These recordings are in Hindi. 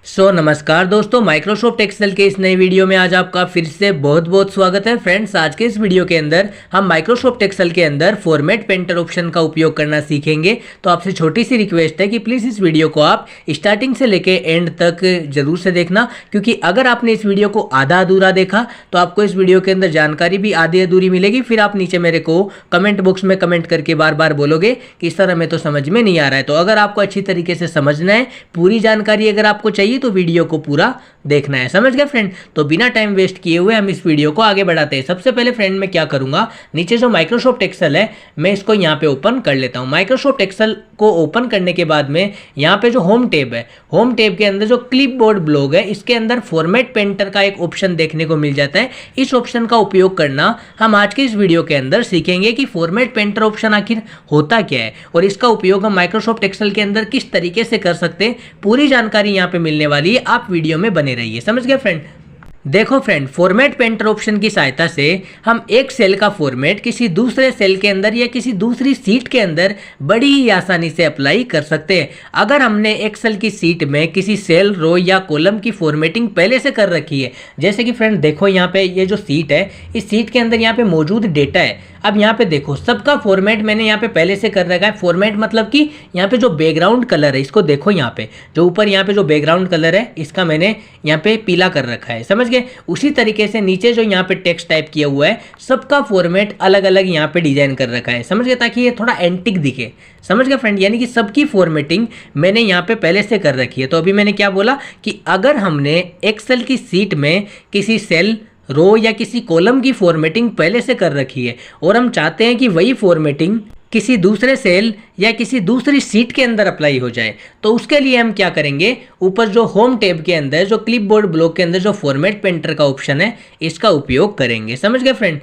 नमस्कार दोस्तों, माइक्रोसॉफ्ट एक्सेल के इस नई वीडियो में आज आपका फिर से बहुत बहुत स्वागत है। फ्रेंड्स, आज के इस वीडियो के अंदर हम माइक्रोसॉफ्ट एक्सेल के अंदर फॉर्मेट पेंटर ऑप्शन का उपयोग करना सीखेंगे। तो आपसे छोटी सी रिक्वेस्ट है कि प्लीज़ इस वीडियो को आप स्टार्टिंग से लेके एंड तक जरूर से देखना, क्योंकि अगर आपने इस वीडियो को आधा अधूरा देखा तो आपको इस वीडियो के अंदर जानकारी भी आधी अधूरी मिलेगी। फिर आप नीचे मेरे को कमेंट बॉक्स में कमेंट करके बार बार बोलोगे कि सर हमें तो समझ में नहीं आ रहा है। तो अगर आपको अच्छी तरीके से समझना है, पूरी जानकारी अगर आपको चाहिए तो वीडियो को पूरा देखना है। समझ गए फ्रेंड? तो बिना टाइम वेस्ट किए हुए हम इस वीडियो को आगे बढ़ाते हैं। सबसे पहले फ्रेंड मैं क्या करूंगा, नीचे जो माइक्रोसॉफ्ट एक्सेल है मैं इसको यहाँ पे ओपन कर लेता हूँ। माइक्रोसॉफ्ट एक्सेल को ओपन करने के बाद में यहाँ पे जो होम टैब है, होम टैब के अंदर जो क्लिपबोर्ड ब्लॉग है, इसके अंदर फॉर्मेट पेंटर का एक ऑप्शन देखने को मिल जाता है। इस ऑप्शन का उपयोग करना हम आज के इस वीडियो के अंदर सीखेंगे कि फॉर्मेट पेंटर ऑप्शन आखिर होता क्या है और इसका उपयोग हम माइक्रोसॉफ्ट एक्सेल के अंदर किस तरीके से कर सकते हैं। पूरी जानकारी यहाँ पे मिलने वाली है, आप वीडियो में बने रहिए। समझ गए फ्रेंड? देखो फ्रेंड, फॉर्मेट पेंटर ऑप्शन की सहायता से हम एक सेल का फॉर्मेट किसी दूसरे सेल के अंदर या किसी दूसरी सीट के अंदर बड़ी ही आसानी से अप्लाई कर सकते हैं। अगर हमने एक्सेल की सीट में किसी सेल, रो या कॉलम की फॉर्मेटिंग पहले से कर रखी है, जैसे कि फ्रेंड देखो यहाँ पे ये जो सीट है, इस सीट के अंदर यहाँ पे मौजूद डेटा है। अब यहाँ पे देखो सबका फॉर्मेट मैंने यहाँ पे पहले से कर रखा है। फॉर्मेट मतलब कि यहाँ पे जो बैकग्राउंड कलर है, इसको देखो यहाँ पे जो ऊपर यहाँ पे जो बैकग्राउंड कलर है, इसका मैंने यहाँ पे पीला कर रखा है। समझ गए? उसी तरीके से नीचे जो यहाँ पे टेक्स्ट टाइप किया हुआ है, सबका फॉर्मेट अलग अलग यहाँ पे डिजाइन कर रखा है। समझ गए? ताकि ये थोड़ा एंटिक दिखे। समझ गए फ्रेंड? यानी कि सबकी फॉर्मेटिंग मैंने यहाँ पे पहले से कर रखी है। तो अभी मैंने क्या बोला कि अगर हमने एक्सेल की सीट में किसी सेल, रो या किसी कॉलम की फॉर्मेटिंग पहले से कर रखी है और हम चाहते हैं कि वही फॉर्मेटिंग किसी दूसरे सेल या किसी दूसरी सीट के अंदर अप्लाई हो जाए, तो उसके लिए हम क्या करेंगे, ऊपर जो होम टैब के अंदर जो क्लिपबोर्ड ब्लॉक के अंदर जो फॉर्मेट पेंटर का ऑप्शन है, इसका उपयोग करेंगे। समझ गए फ्रेंड?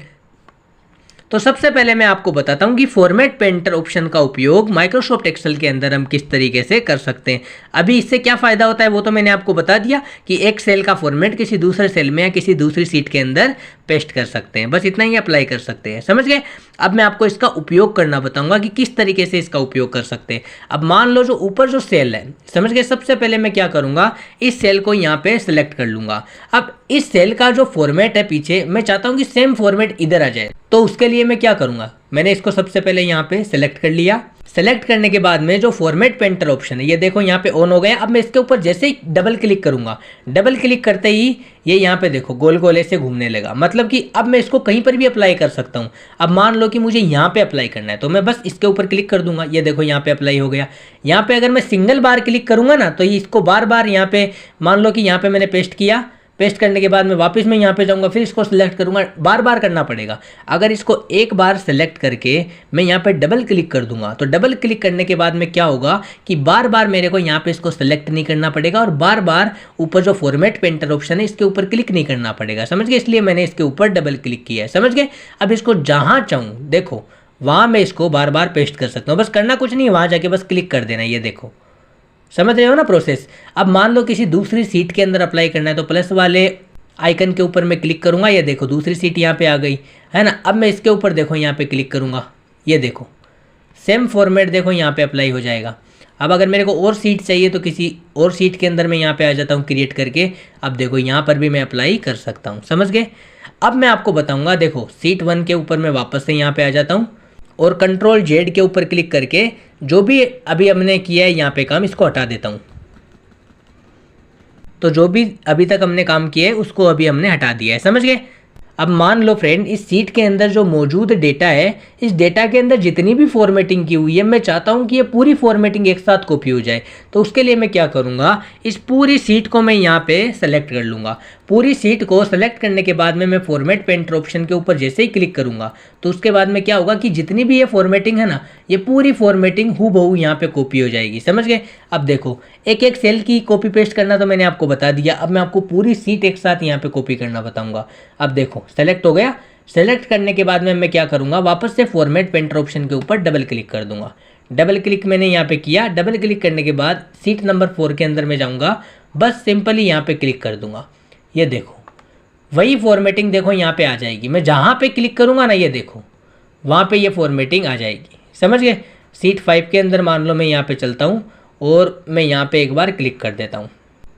तो सबसे पहले मैं आपको बताता हूं कि फॉर्मेट पेंटर ऑप्शन का उपयोग माइक्रोसॉफ्ट एक्सेल के अंदर हम किस तरीके से कर सकते हैं। अभी इससे क्या फ़ायदा होता है वो तो मैंने आपको बता दिया कि एक सेल का फॉर्मेट किसी दूसरे सेल में या किसी दूसरी सीट के अंदर पेस्ट कर सकते हैं, बस इतना ही अप्लाई कर सकते हैं। समझ गए? अब मैं आपको इसका उपयोग करना बताऊंगा कि किस तरीके से इसका उपयोग कर सकते हैं। अब मान लो जो ऊपर जो सेल है, समझ गए, सबसे पहले मैं क्या करूंगा, इस सेल को यहाँ पे सिलेक्ट कर लूंगा। अब इस सेल का जो फॉर्मेट है पीछे, मैं चाहता हूँ कि सेम फॉर्मेट इधर आ जाए। तो उसके लिए मैं क्या करूंगा, मैंने इसको सबसे पहले यहाँ पे सिलेक्ट कर लिया। सेलेक्ट करने के बाद में जो फॉर्मेट पेंटर ऑप्शन है, ये देखो यहाँ पे ऑन हो गया। अब मैं इसके ऊपर जैसे ही डबल क्लिक करूंगा, डबल क्लिक करते ही ये यहाँ पे देखो गोल गोल ऐसे घूमने लगा। मतलब कि अब मैं इसको कहीं पर भी अप्लाई कर सकता हूँ। अब मान लो कि मुझे यहाँ पे अप्लाई करना है, तो मैं बस इसके ऊपर क्लिक कर दूंगा। ये देखो यहाँ पे अप्लाई हो गया। यहाँ पे अगर मैं सिंगल बार क्लिक करूंगा ना, तो इसको बार बार यहाँ पे, मान लो कि यहाँ पे मैंने पेस्ट किया, पेस्ट करने के बाद में वापस मैं यहाँ पे जाऊँगा, फिर इसको सिलेक्ट करूँगा, बार बार करना पड़ेगा। अगर इसको एक बार सेलेक्ट करके मैं यहाँ पे डबल क्लिक कर दूंगा, तो डबल क्लिक करने के बाद में क्या होगा कि बार बार मेरे को यहाँ पे इसको सेलेक्ट नहीं करना पड़ेगा और बार बार ऊपर जो फॉर्मेट पेंटर ऑप्शन है इसके ऊपर क्लिक नहीं करना पड़ेगा। समझ गए? इसलिए मैंने इसके ऊपर डबल क्लिक किया है। समझ गए? अब इसको जहाँ चाहूँ देखो वहाँ मैं इसको बार बार पेस्ट कर सकता हूँ। बस करना कुछ नहीं, वहाँ जाके बस क्लिक कर देना। ये देखो, समझ रहे हो ना प्रोसेस? अब मान लो किसी दूसरी सीट के अंदर अप्लाई करना है, तो प्लस वाले आइकन के ऊपर मैं क्लिक करूंगा। ये देखो दूसरी सीट यहाँ पे आ गई है ना। अब मैं इसके ऊपर देखो यहाँ पे क्लिक करूंगा, ये देखो सेम फॉर्मेट देखो यहाँ पे अप्लाई हो जाएगा। अब अगर मेरे को और सीट चाहिए तो किसी और सीट के अंदर मैं यहाँ पे आ जाता हूँ क्रिएट करके। अब देखो यहाँ पर भी मैं अप्लाई कर सकता हूँ। समझ गए? अब मैं आपको बताऊँगा, देखो सीट 1 के ऊपर मैं वापस से यहाँ पे आ जाता हूँ और कंट्रोल जेड के ऊपर क्लिक करके जो भी अभी हमने किया है यहाँ पे काम, इसको हटा देता हूँ। तो जो भी अभी तक हमने काम किया है उसको अभी हमने हटा दिया है। समझ गए? अब मान लो फ्रेंड, इस सीट के अंदर जो मौजूद डेटा है, इस डेटा के अंदर जितनी भी फॉर्मेटिंग की हुई है, मैं चाहता हूं कि ये पूरी फॉर्मेटिंग एक साथ कॉपी हो जाए। तो उसके लिए मैं क्या करूंगा, इस पूरी सीट को मैं यहाँ पे सेलेक्ट कर लूँगा। पूरी सीट को सेलेक्ट करने के बाद में मैं फॉर्मेट पेंटर ऑप्शन के ऊपर जैसे ही क्लिक करूँगा, तो उसके बाद में क्या होगा कि जितनी भी ये फॉर्मेटिंग है ना, ये पूरी फॉर्मेटिंग हूबहू यहाँ पे कॉपी हो जाएगी। समझ गए? अब देखो एक एक सेल की कॉपी पेस्ट करना तो मैंने आपको बता दिया। अब मैं आपको पूरी सीट एक साथ यहाँ पे कॉपी करना बताऊँगा। अब देखो सेलेक्ट हो गया। सेलेक्ट करने के बाद में मैं क्या करूँगा, वापस से फॉर्मेट पेंटर ऑप्शन के ऊपर डबल क्लिक कर दूंगा। डबल क्लिक मैंने यहाँ पे किया। डबल क्लिक करने के बाद सीट नंबर 4 के अंदर मैं जाऊँगा, बस सिंपली यहाँ पे क्लिक कर दूंगा। ये देखो वही फॉर्मेटिंग देखो यहाँ पे आ जाएगी। मैं जहाँ पे क्लिक करूँगा ना, ये देखो वहाँ पे ये फॉर्मेटिंग आ जाएगी। समझ गए? सीट 5 के अंदर मान लो मैं यहाँ पे चलता हूँ और मैं यहाँ पे एक बार क्लिक कर देता हूँ।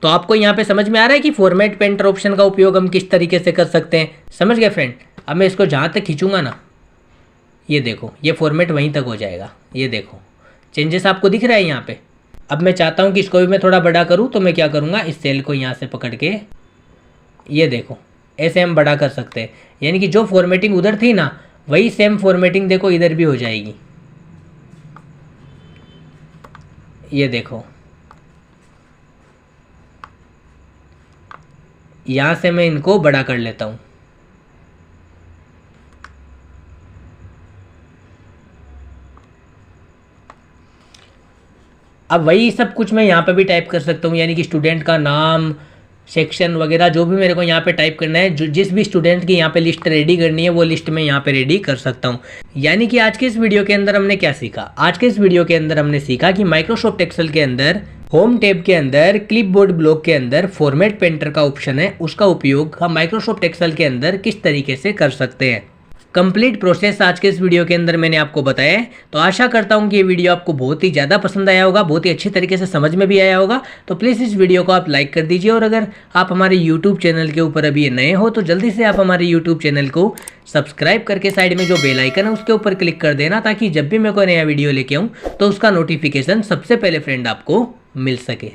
तो आपको यहाँ पे समझ में आ रहा है कि फॉर्मेट पेंटर ऑप्शन का उपयोग हम किस तरीके से कर सकते हैं, समझ गए फ्रेंड। अब मैं इसको जहाँ तक खींचूंगा ना, ये देखो ये फॉर्मेट वहीं तक हो जाएगा। ये देखो चेंजेस आपको दिख रहा है यहाँ पे। अब मैं चाहता हूँ कि इसको भी मैं थोड़ा बड़ा करूँ, तो मैं क्या करूँगा, इस सेल को यहाँ से पकड़ के ये देखो ऐसे हम बड़ा कर सकते हैं। यानी कि जो फॉर्मेटिंग उधर थी ना, वही सेम फॉर्मेटिंग देखो इधर भी हो जाएगी। ये देखो यहाँ से मैं इनको बड़ा कर लेता हूँ। अब वही सब कुछ मैं यहाँ पे भी टाइप कर सकता हूँ, यानी कि स्टूडेंट का नाम, सेक्शन वगैरह जो भी मेरे को यहाँ पे टाइप करना है, जो जिस भी स्टूडेंट की यहाँ पे लिस्ट रेडी करनी है वो लिस्ट मैं यहाँ पे रेडी कर सकता हूँ। यानी कि आज के इस वीडियो के अंदर हमने क्या सीखा, आज के इस वीडियो के अंदर हमने सीखा कि माइक्रोसॉफ्ट एक्सेल के अंदर होम टैब के अंदर क्लिपबोर्ड ब्लॉक के अंदर फॉर्मेट पेंटर का ऑप्शन है, उसका उपयोग हम माइक्रोसॉफ्ट एक्सेल के अंदर किस तरीके से कर सकते हैं। कंप्लीट प्रोसेस आज के इस वीडियो के अंदर मैंने आपको बताया है। तो आशा करता हूँ कि ये वीडियो आपको बहुत ही ज़्यादा पसंद आया होगा, बहुत ही अच्छी तरीके से समझ में भी आया होगा। तो प्लीज़ इस वीडियो को आप लाइक कर दीजिए, और अगर आप हमारे यूट्यूब चैनल के ऊपर अभी नए हो तो जल्दी से आप हमारे यूट्यूब चैनल को सब्सक्राइब करके साइड में जो बेल आइकन है उसके ऊपर क्लिक कर देना, ताकि जब भी मैं कोई नया वीडियो लेके आऊँ तो उसका नोटिफिकेशन सबसे पहले फ्रेंड आपको मिल सके।